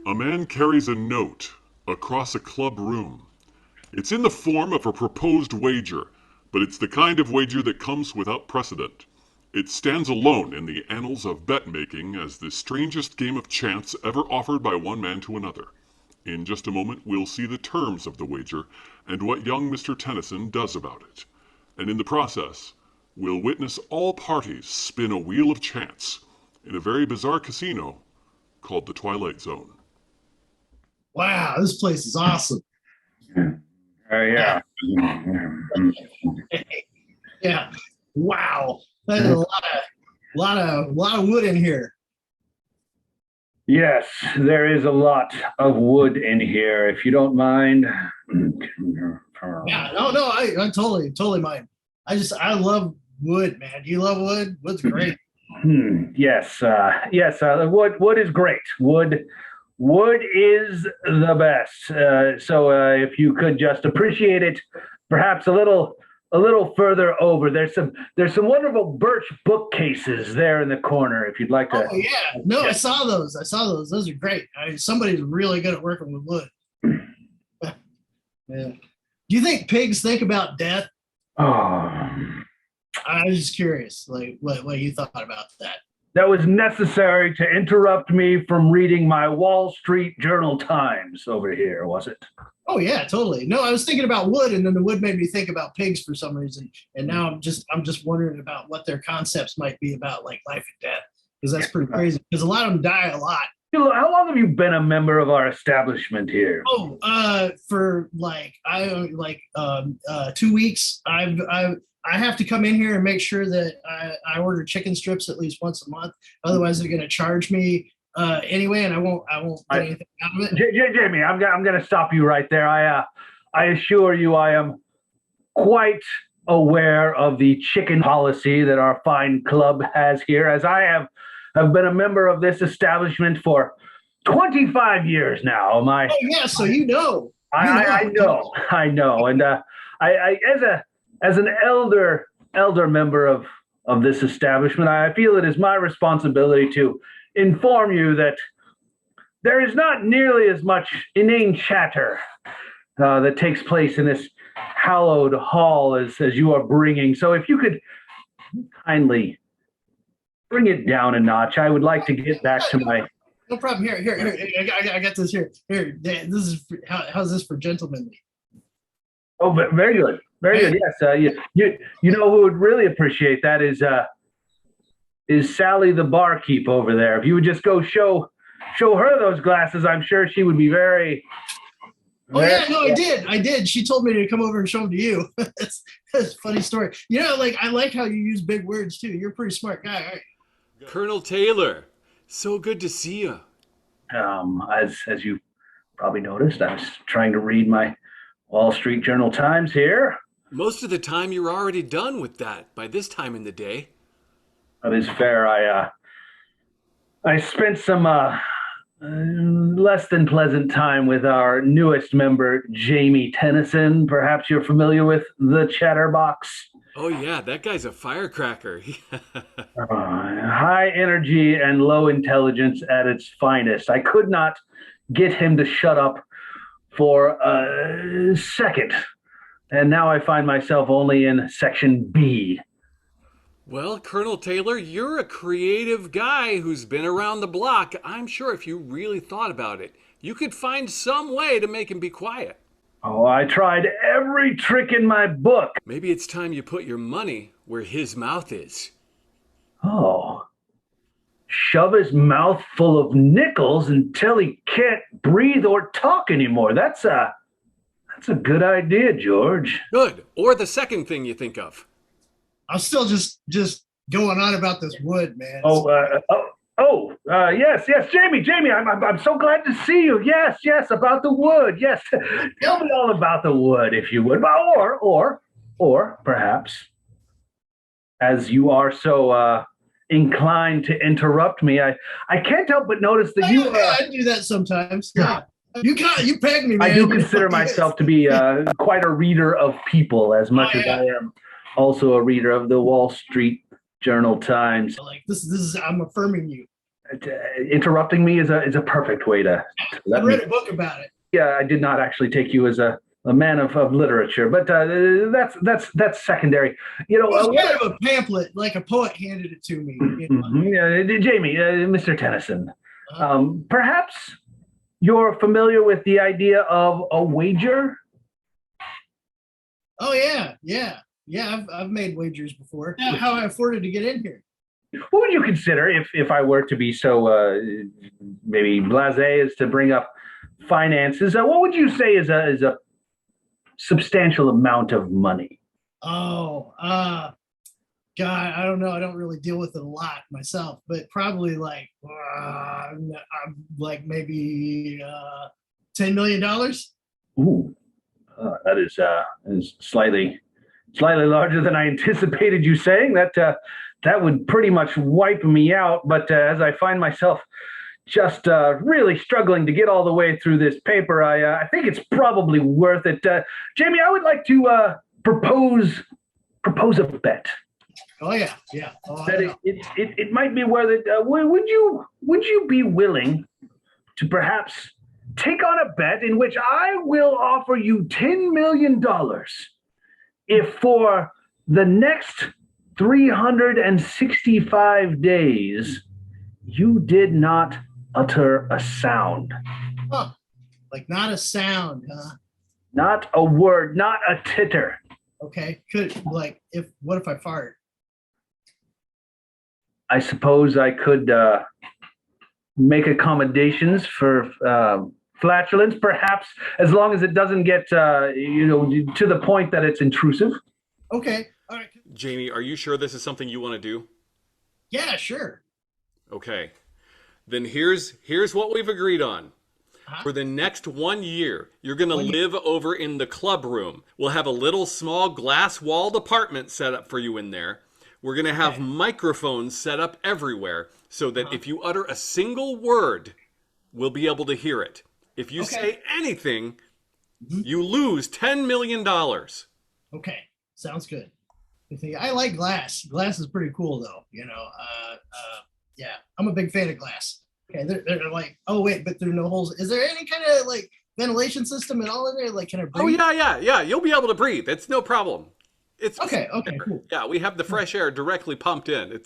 A man carries a note across a club room. It's in the form of a proposed wager, but it's the kind of wager that comes without precedent. It stands alone in the annals of bet making as the strangest game of chance ever offered by one man to another. In just a moment, we'll see the terms of the wager and what young Mr. Tennyson does about it. And in the process, we'll witness all parties spin a wheel of chance in a very bizarre casino called the Twilight Zone. Wow, this place is awesome. Yeah. Yeah. Wow. There's a lot of wood in here. Yes, there is a lot of wood in here, if you don't mind. Yeah, no, I totally mind. I love wood, man. Do you love wood? Wood's great. Yes, wood is great. Wood is the best. So if you could just appreciate it, perhaps a little further over. There's some wonderful birch bookcases there in the corner. If you'd like to. Oh yeah, no, I saw those. Those are great. Somebody's really good at working with wood. Yeah. Do you think pigs think about death? Oh, I was just curious, like what you thought about that. that was necessary to interrupt me from reading my Wall Street Journal Times over here, was it? Oh yeah, totally. No, I was thinking about wood, and then the wood made me think about pigs for some reason. And now I'm just wondering about what their concepts might be about like life and death, because that's pretty crazy. Because a lot of them die a lot. How long have you been a member of our establishment here? Oh, for 2 weeks. I have to come in here and make sure that I order chicken strips at least once a month. Otherwise, they're going to charge me anyway, and I won't get anything out of it. Jamie, I'm going to stop you right there. I assure you, I am quite aware of the chicken policy that our fine club has here, as I have been a member of this establishment for 25 years now. Oh yeah, so you know. I know, and I as an elder member of this establishment, I feel it is my responsibility to inform you that there is not nearly as much inane chatter that takes place in this hallowed hall as you are bringing. So if you could kindly bring it down a notch, I would like to get back to my. No problem. Here. I got this here. Here, this is how's this for gentlemanly? Oh, very good. Very good. Yes. You know who would really appreciate that is Sally the barkeep over there. If you would just go show her those glasses, I'm sure she would be very. Oh yeah, no, I did. She told me to come over and show them to you. that's a funny story. You know, like I like how you use big words too. You're a pretty smart guy, right? Colonel Taylor, so good to see you. As you probably noticed, I was trying to read my Wall Street Journal Times here. Most of the time you're already done with that by this time in the day. That is fair. I spent some less than pleasant time with our newest member, Jamie Tennyson. Perhaps you're familiar with the Chatterbox. Oh yeah, that guy's a firecracker. High energy and low intelligence at its finest. I could not get him to shut up for a second. And now I find myself only in section B. Well, Colonel Taylor, you're a creative guy who's been around the block. I'm sure if you really thought about it, you could find some way to make him be quiet. Oh, I tried every trick in my book. Maybe it's time you put your money where his mouth is. Oh. Shove his mouth full of nickels until he can't breathe or talk anymore. That's a good idea, George. Good. Or the second thing you think of. I'm still just going on about this wood, man. Yes, Jamie, I'm so glad to see you. Yes, about the wood. Yes, tell me all about the wood, if you would. Or perhaps, as you are so inclined to interrupt me, I can't help but notice that you. I do that sometimes. Yeah. You pegged me, man. I do consider myself to be quite a reader of people, as much as I am also a reader of the Wall Street Journal Times. Like this is I'm affirming you. Interrupting me is a perfect way to I let read me. a book about it. Yeah, I did not actually take you as a man of literature, but that's secondary. You know, It was what? kind of a pamphlet, like a poet handed it to me. You know? Mhm. Jamie, Mr. Tennyson, Uh, perhaps you're familiar with the idea of a wager. oh yeah. I've made wagers before. Yeah, how I afforded to get in here. What would you consider if I were to be so maybe blasé as to bring up finances? What would you say is a substantial amount of money? Oh, God, I don't know. I don't really deal with it a lot myself, but probably like maybe $10 million. Ooh, that is slightly larger than I anticipated you saying. That would pretty much wipe me out. But as I find myself just really struggling to get all the way through this paper, I think it's probably worth it. Jamie, I would like to propose a bet. Oh yeah. Oh, That it might be worth it. Would you be willing to perhaps take on a bet in which I will offer you $10 million if for the next 365 days you did not utter a sound, huh. Like not a sound, huh? not a word, not a titter. Okay. Could like if what if I fart? I suppose I could make accommodations for flatulence, perhaps, as long as it doesn't get to the point that it's intrusive. Okay. All right. Jamie, are you sure this is something you want to do? Yeah, sure. Okay. Then here's what we've agreed on. Uh-huh. For the next 1 year, you're going to 1 year. live over in the club room. We'll have a little small glass-walled apartment set up for you in there. We're going to have Okay. microphones set up everywhere so that Uh-huh. if you utter a single word, we'll be able to hear it. If you Okay. say anything, Mhm. you lose $10 million. Okay. Sounds good. I like glass. Glass is pretty cool, though. Yeah, I'm a big fan of glass. Okay, they're like, oh wait, but there are no holes. Is there any kind of like ventilation system at all in there? Like, can I Oh, breathe? yeah. You'll be able to breathe. It's no problem. It's Okay, cool. Yeah, we have the fresh air directly pumped in.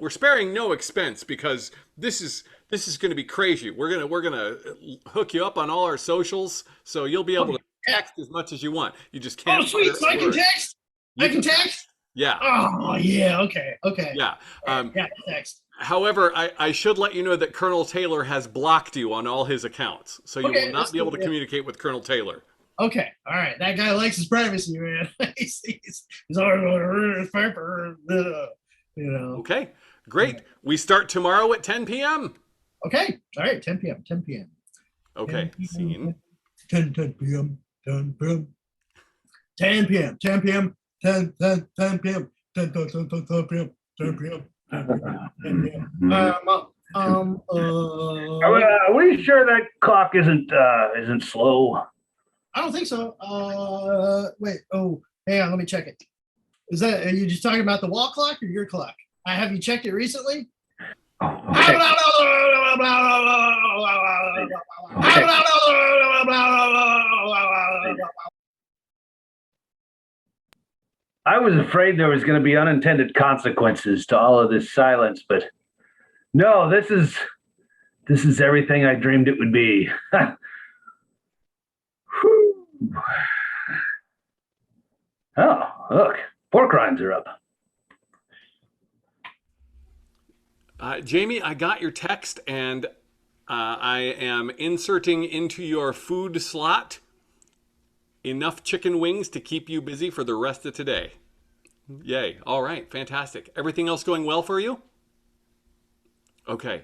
We're sparing no expense because this is going to be crazy. We're gonna hook you up on all our socials, so you'll be able to text as much as you want. You just Oh, can't sweet. utter So a I can word. text. You I can text. Yeah, Oh yeah. Okay. yeah. Yeah, text. However, I should let you know that Colonel Taylor has blocked you on all his accounts, so you Okay, will that's not be able cool, to yeah. communicate with Colonel Taylor. Okay. All right. That guy likes his privacy, man. he's always going to ruin his paper. Okay, great. We start tomorrow at 10 p.m. Okay. All right. 10 p.m. 10 p.m. Okay, 10 scene. 10 p.m. 10 p.m. 10 p.m. 10 p.m. 10 p.m. 10 p.m. 10 p.m. 10 p.m. Are we sure that clock isn't slow? I don't think so. Wait. Oh, hang on. Let me check it. Are you just talking about the wall clock or your clock? Have you checked it recently? Okay. I was afraid there was going to be unintended consequences to all of this silence, but no, this is everything I dreamed it would be. Whew. Oh, look, pork rinds are up. Jamie, I got your text and I am inserting into your food slot enough chicken wings to keep you busy for the rest of today. Yay. All right. Fantastic. Everything else going well for you? Okay.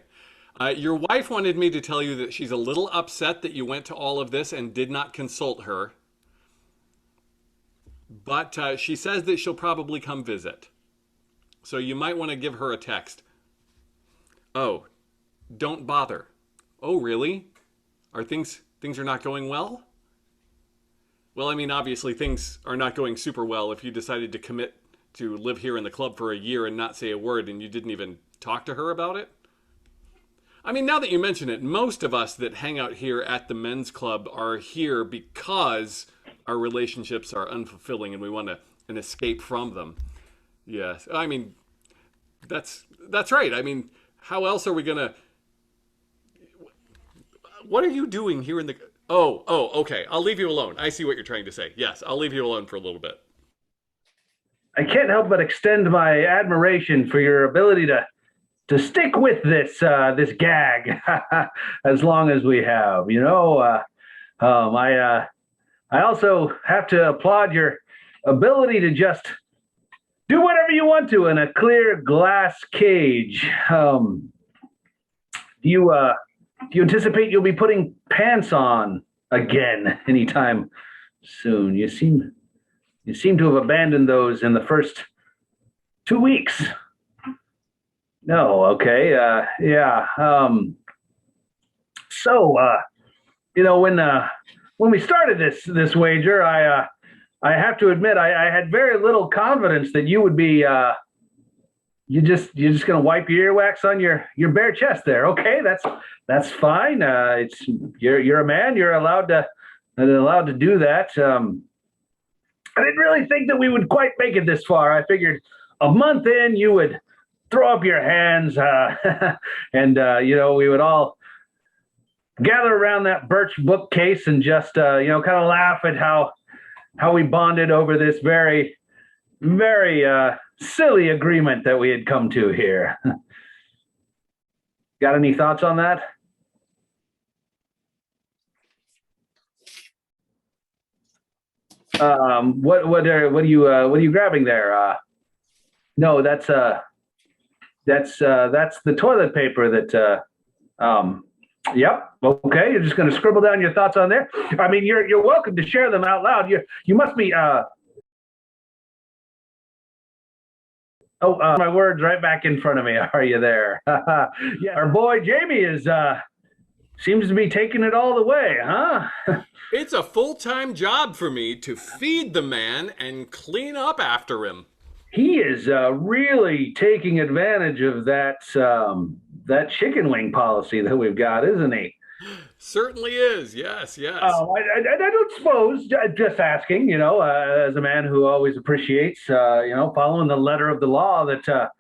Your wife wanted me to tell you that she's a little upset that you went to all of this and did not consult her. But she says that she'll probably come visit. So you might want to give her a text. Oh, don't bother. Oh, really? Things are not going well? Well, I mean, obviously things are not going super well if you decided to commit to live here in the club for a year and not say a word and you didn't even talk to her about it. I mean, now that you mention it, most of us that hang out here at the men's club are here because our relationships are unfulfilling and we want an escape from them. Yes, I mean, that's right. I mean, how else are we gonna? What are you doing here in the? Oh, okay. I'll leave you alone. I see what you're trying to say. Yes, I'll leave you alone for a little bit. I can't help but extend my admiration for your ability to stick with this gag as long as we have. I also have to applaud your ability to just do whatever you want to in a clear glass cage. Do you anticipate you'll be putting pants on again anytime soon? You seem to have abandoned those in the first 2 weeks. No, okay, yeah. When we started this wager, I have to admit I had very little confidence that you would be you're just gonna wipe your earwax on your bare chest there. Okay, that's fine. You're a man. You're allowed to do that. I didn't really think that we would quite make it this far. I figured a month in you would throw up your hands and we would all gather around that birch bookcase and just kind of laugh at how we bonded over this very, very silly agreement that we had come to here. Got any thoughts on that? What are you grabbing there? No, that's the toilet paper that yep. Okay, you're just going to scribble down your thoughts on there. I mean, you're welcome to share them out loud. You must be my words right back in front of me. Are you there? Yeah, our boy Jamie seems to be taking it all the way, huh? It's a full-time job for me to feed the man and clean up after him. He is really taking advantage of that chicken wing policy that we've got, isn't he? Certainly is. Yes. I don't suppose, just asking, as a man who always appreciates, following the letter of the law, that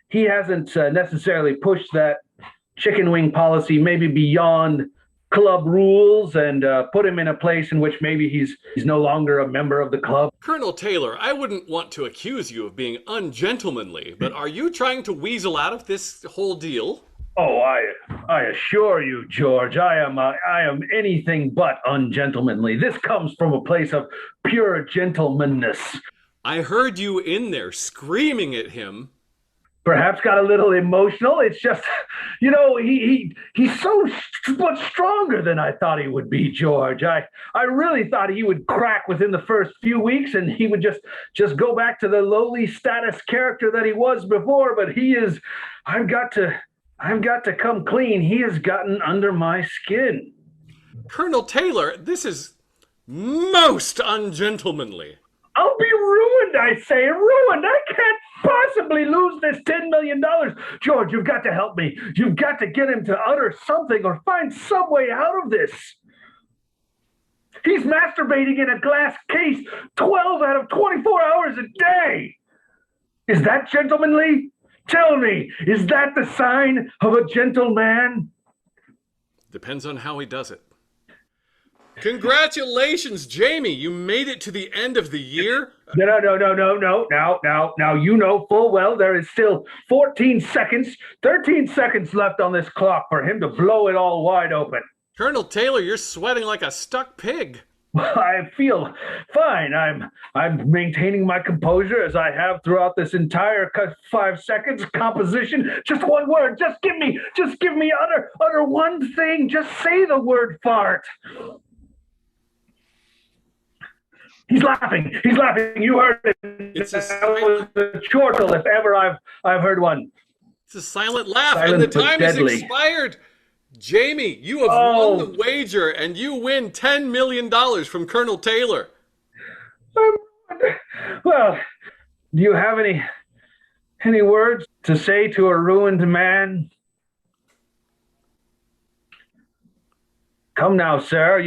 he hasn't necessarily pushed that chicken wing policy maybe beyond club rules and put him in a place in which maybe he's no longer a member of the club. Colonel Taylor, I wouldn't want to accuse you of being ungentlemanly, but are you trying to weasel out of this whole deal? Oh, I assure you, George, I am anything but ungentlemanly. This comes from a place of pure gentlemanness. I heard you in there screaming at him. Perhaps got a little emotional. It's just, he's so much stronger than I thought he would be, George. I really thought he would crack within the first few weeks and he would just go back to the lowly status character that he was before. But I've got to come clean. He has gotten under my skin. Colonel Taylor, this is most ungentlemanly. I'll be ruined, I say, ruined. I can't possibly lose this $10 million. George, you've got to help me. You've got to get him to utter something or find some way out of this. He's masturbating in a glass case 12 out of 24 hours a day. Is that gentlemanly? Tell me, is that the sign of a gentleman? Depends on how he does it. Congratulations, Jamie. You made it to the end of the year. No. Now, you know full well there is still 13 seconds left on this clock for him to blow it all wide open. Colonel Taylor, you're sweating like a stuck pig. I feel fine. I'm maintaining my composure as I have throughout this entire 5 seconds composition. Just one word. Just give me utter one thing. Just say the word fart. He's laughing. You heard it. It's a silent, a chortle if ever I've heard one. It's a silent laugh, Silent and the time has deadly. expired. Jamie, you have won the wager, and you win $10 million from Colonel Taylor. Well, do you have any words to say to a ruined man? Come now, sir.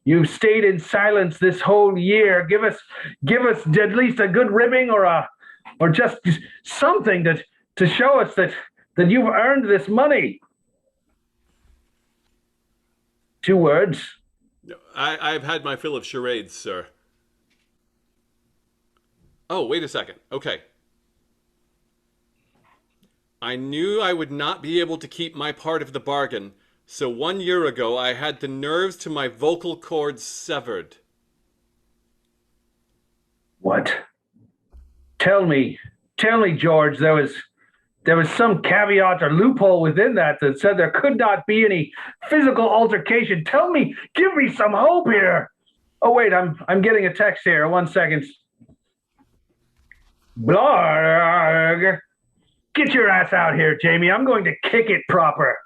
You've stayed in silence this whole year. Give us at least a good ribbing or just something to show us that you've earned this money. 2 words. I've had my fill of charades, sir. Oh, wait a second. Okay. I knew I would not be able to keep my part of the bargain, so 1 year ago I had the nerves to my vocal cords severed. What? Tell me, George, there was some caveat or loophole within that said there could not be any physical altercation. Tell me, give me some hope here. Oh wait, I'm getting a text here. 1 second. Blarg. Get your ass out here, Jamie. I'm going to kick it proper.